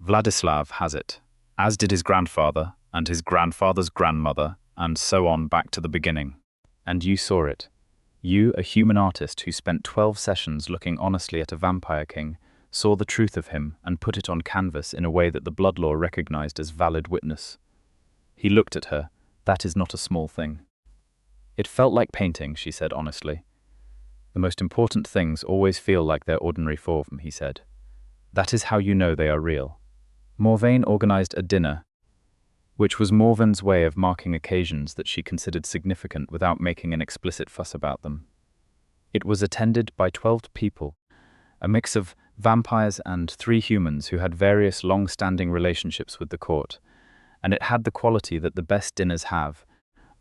"Vladislav has it, as did his grandfather and his grandfather's grandmother, and so on back to the beginning. And you saw it. You, a human artist who spent 12 sessions looking honestly at a vampire king, saw the truth of him and put it on canvas in a way that the blood law recognized as valid witness." He looked at her. "That is not a small thing." "It felt like painting," she said honestly. "The most important things always feel like their ordinary form," he said. "That is how you know they are real." Morvain organized a dinner, which was Morven's way of marking occasions that she considered significant without making an explicit fuss about them. It was attended by 12 people, a mix of vampires and 3 humans who had various long-standing relationships with the court, and it had the quality that the best dinners have,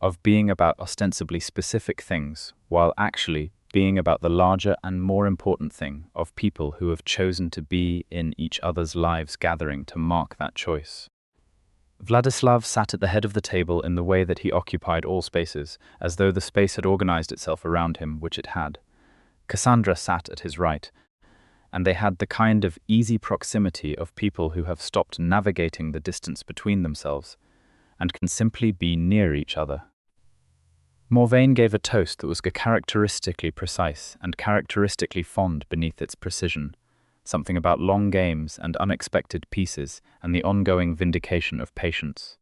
of being about ostensibly specific things, while actually being about the larger and more important thing of people who have chosen to be in each other's lives gathering to mark that choice. Vladislav sat at the head of the table in the way that he occupied all spaces, as though the space had organized itself around him, which it had. Cassandra sat at his right, and they had the kind of easy proximity of people who have stopped navigating the distance between themselves and can simply be near each other. Morvain gave a toast that was characteristically precise and characteristically fond beneath its precision, something about long games and unexpected pieces and the ongoing vindication of patience.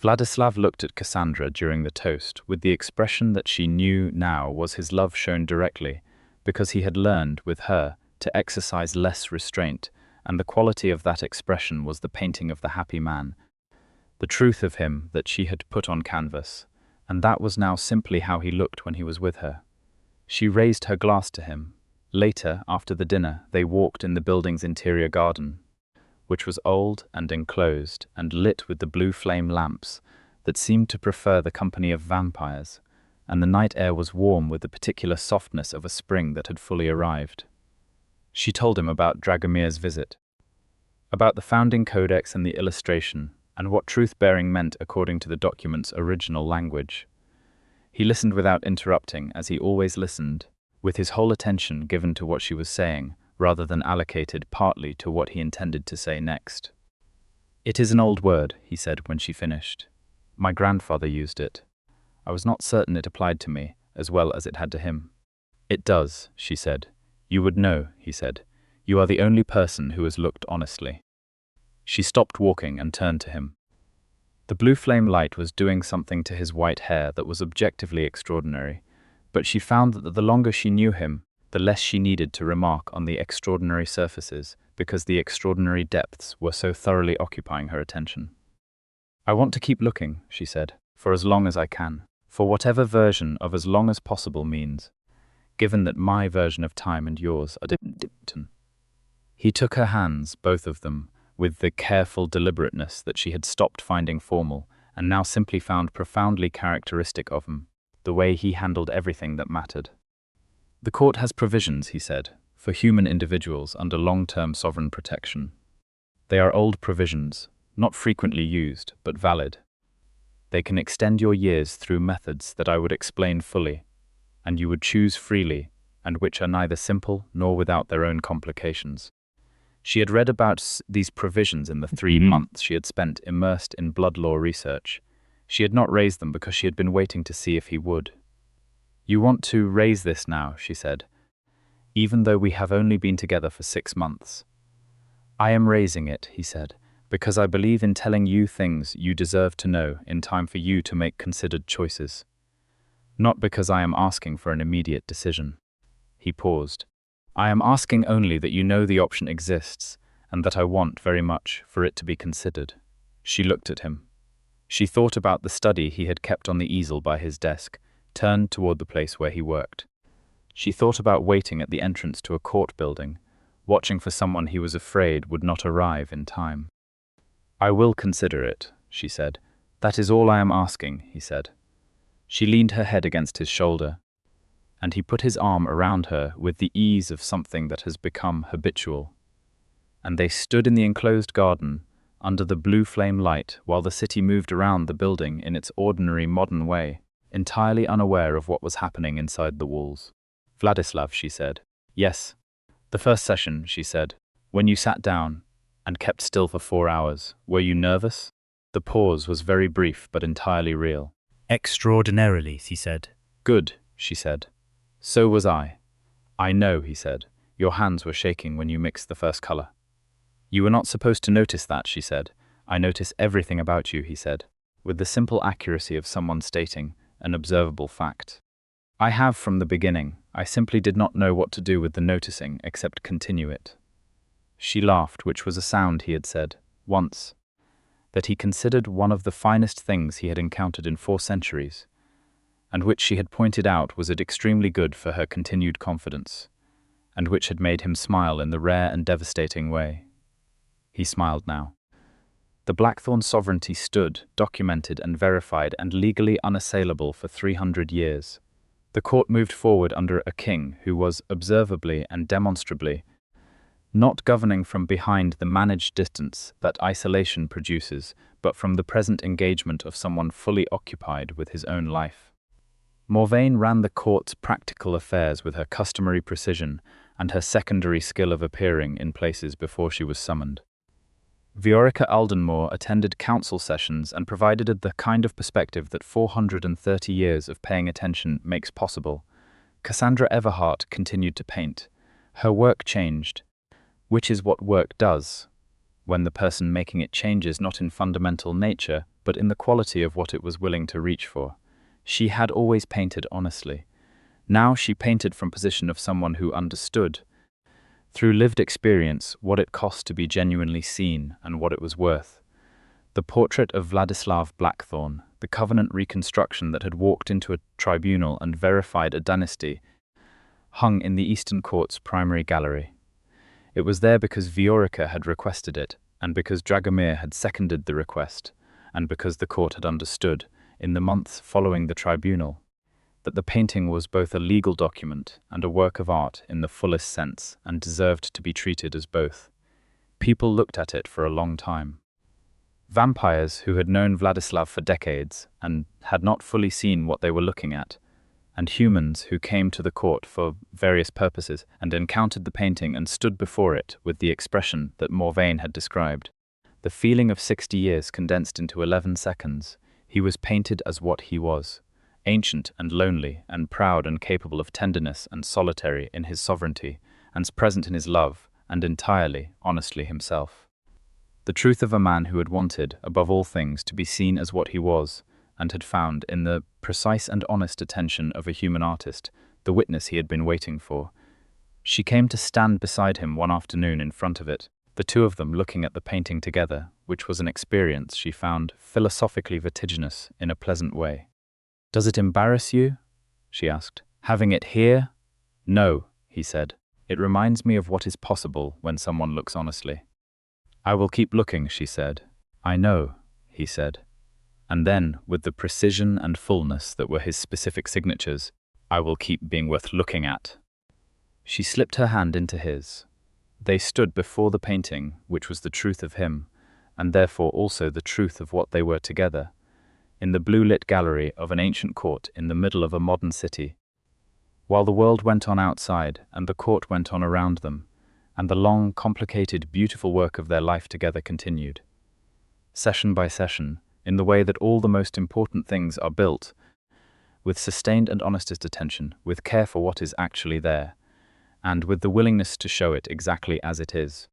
Vladislav looked at Cassandra during the toast with the expression that she knew now was his love shown directly, because he had learned, with her, to exercise less restraint, and the quality of that expression was the painting of the happy man, the truth of him that she had put on canvas, and that was now simply how he looked when he was with her. She raised her glass to him. Later, after the dinner, they walked in the building's interior garden, which was old and enclosed and lit with the blue flame lamps that seemed to prefer the company of vampires, and the night air was warm with the particular softness of a spring that had fully arrived. She told him about Dragomir's visit, about the founding codex and the illustration, and what truth-bearing meant according to the document's original language. He listened without interrupting, as he always listened, with his whole attention given to what she was saying, rather than allocated partly to what he intended to say next. "It is an old word," he said when she finished. My grandfather used it. I was not certain it applied to me as well as it had to him. It does, she said. You would know, he said. You are the only person who has looked honestly. She stopped walking and turned to him. The blue flame light was doing something to his white hair that was objectively extraordinary, but she found that the longer she knew him, the less she needed to remark on the extraordinary surfaces, because the extraordinary depths were so thoroughly occupying her attention. I want to keep looking, she said, for as long as I can, for whatever version of as long as possible means, given that my version of time and yours are different. He took her hands, both of them, with the careful deliberateness that she had stopped finding formal and now simply found profoundly characteristic of him, the way he handled everything that mattered. The court has provisions, he said, for human individuals under long-term sovereign protection. They are old provisions, not frequently used, but valid. They can extend your years through methods that I would explain fully, and you would choose freely, and which are neither simple nor without their own complications. She had read about these provisions in the 3 months she had spent immersed in blood law research. She had not raised them because she had been waiting to see if he would. You want to raise this now, she said, even though we have only been together for 6 months. I am raising it, he said, because I believe in telling you things you deserve to know in time for you to make considered choices. Not because I am asking for an immediate decision. He paused. I am asking only that you know the option exists, and that I want very much for it to be considered. She looked at him. She thought about the study he had kept on the easel by his desk, turned toward the place where he worked. She thought about waiting at the entrance to a court building, watching for someone he was afraid would not arrive in time. I will consider it, she said. That is all I am asking, he said. She leaned her head against his shoulder, and he put his arm around her with the ease of something that has become habitual. And they stood in the enclosed garden, under the blue flame light, while the city moved around the building in its ordinary modern way, entirely unaware of what was happening inside the walls. Vladislav, she said. Yes. The first session, she said. When you sat down and kept still for 4 hours, were you nervous? The pause was very brief but entirely real. Extraordinarily, he said. Good, she said. So was I. I know, he said. Your hands were shaking when you mixed the first color. You were not supposed to notice that, she said. I notice everything about you, he said, with the simple accuracy of someone stating an observable fact. I have from the beginning. I simply did not know what to do with the noticing except continue it. She laughed, which was a sound he had said, once, that he considered one of the finest things he had encountered in 4 centuries, and which she had pointed out was extremely good for her continued confidence, and which had made him smile in the rare and devastating way. He smiled now. The Blackthorne sovereignty stood, documented and verified and legally unassailable for 300 years. The court moved forward under a king who was, observably and demonstrably, not governing from behind the managed distance that isolation produces, but from the present engagement of someone fully occupied with his own life. Morvain ran the court's practical affairs with her customary precision and her secondary skill of appearing in places before she was summoned. Viorica Aldenmore attended council sessions and provided the kind of perspective that 430 years of paying attention makes possible. Cassandra Everhart continued to paint. Her work changed, which is what work does, when the person making it changes not in fundamental nature, but in the quality of what it was willing to reach for. She had always painted honestly. Now she painted from position of someone who understood, through lived experience, what it cost to be genuinely seen and what it was worth. The portrait of Vladislav Blackthorne, the covenant reconstruction that had walked into a tribunal and verified a dynasty, hung in the Eastern Court's primary gallery. It was there because Viorica had requested it, and because Dragomir had seconded the request, and because the court had understood, in the months following the tribunal, that the painting was both a legal document and a work of art in the fullest sense and deserved to be treated as both. People looked at it for a long time. Vampires who had known Vladislav for decades and had not fully seen what they were looking at, and humans who came to the court for various purposes and encountered the painting and stood before it with the expression that Morvain had described. The feeling of 60 years condensed into 11 seconds. He was painted as what he was, ancient and lonely, and proud and capable of tenderness, and solitary in his sovereignty, and present in his love, and entirely, honestly himself. The truth of a man who had wanted, above all things, to be seen as what he was, and had found, in the precise and honest attention of a human artist, the witness he had been waiting for. She came to stand beside him one afternoon in front of it, the two of them looking at the painting together, which was an experience she found philosophically vertiginous in a pleasant way. "Does it embarrass you?" she asked. "Having it here?" "No," he said. "It reminds me of what is possible when someone looks honestly." "I will keep looking," she said. "I know," he said. And then, with the precision and fullness that were his specific signatures, "I will keep being worth looking at." She slipped her hand into his. They stood before the painting, which was the truth of him, and therefore also the truth of what they were together, in the blue-lit gallery of an ancient court in the middle of a modern city. While the world went on outside, and the court went on around them, and the long, complicated, beautiful work of their life together continued. Session by session, in the way that all the most important things are built, with sustained and honest attention, with care for what is actually there, and with the willingness to show it exactly as it is.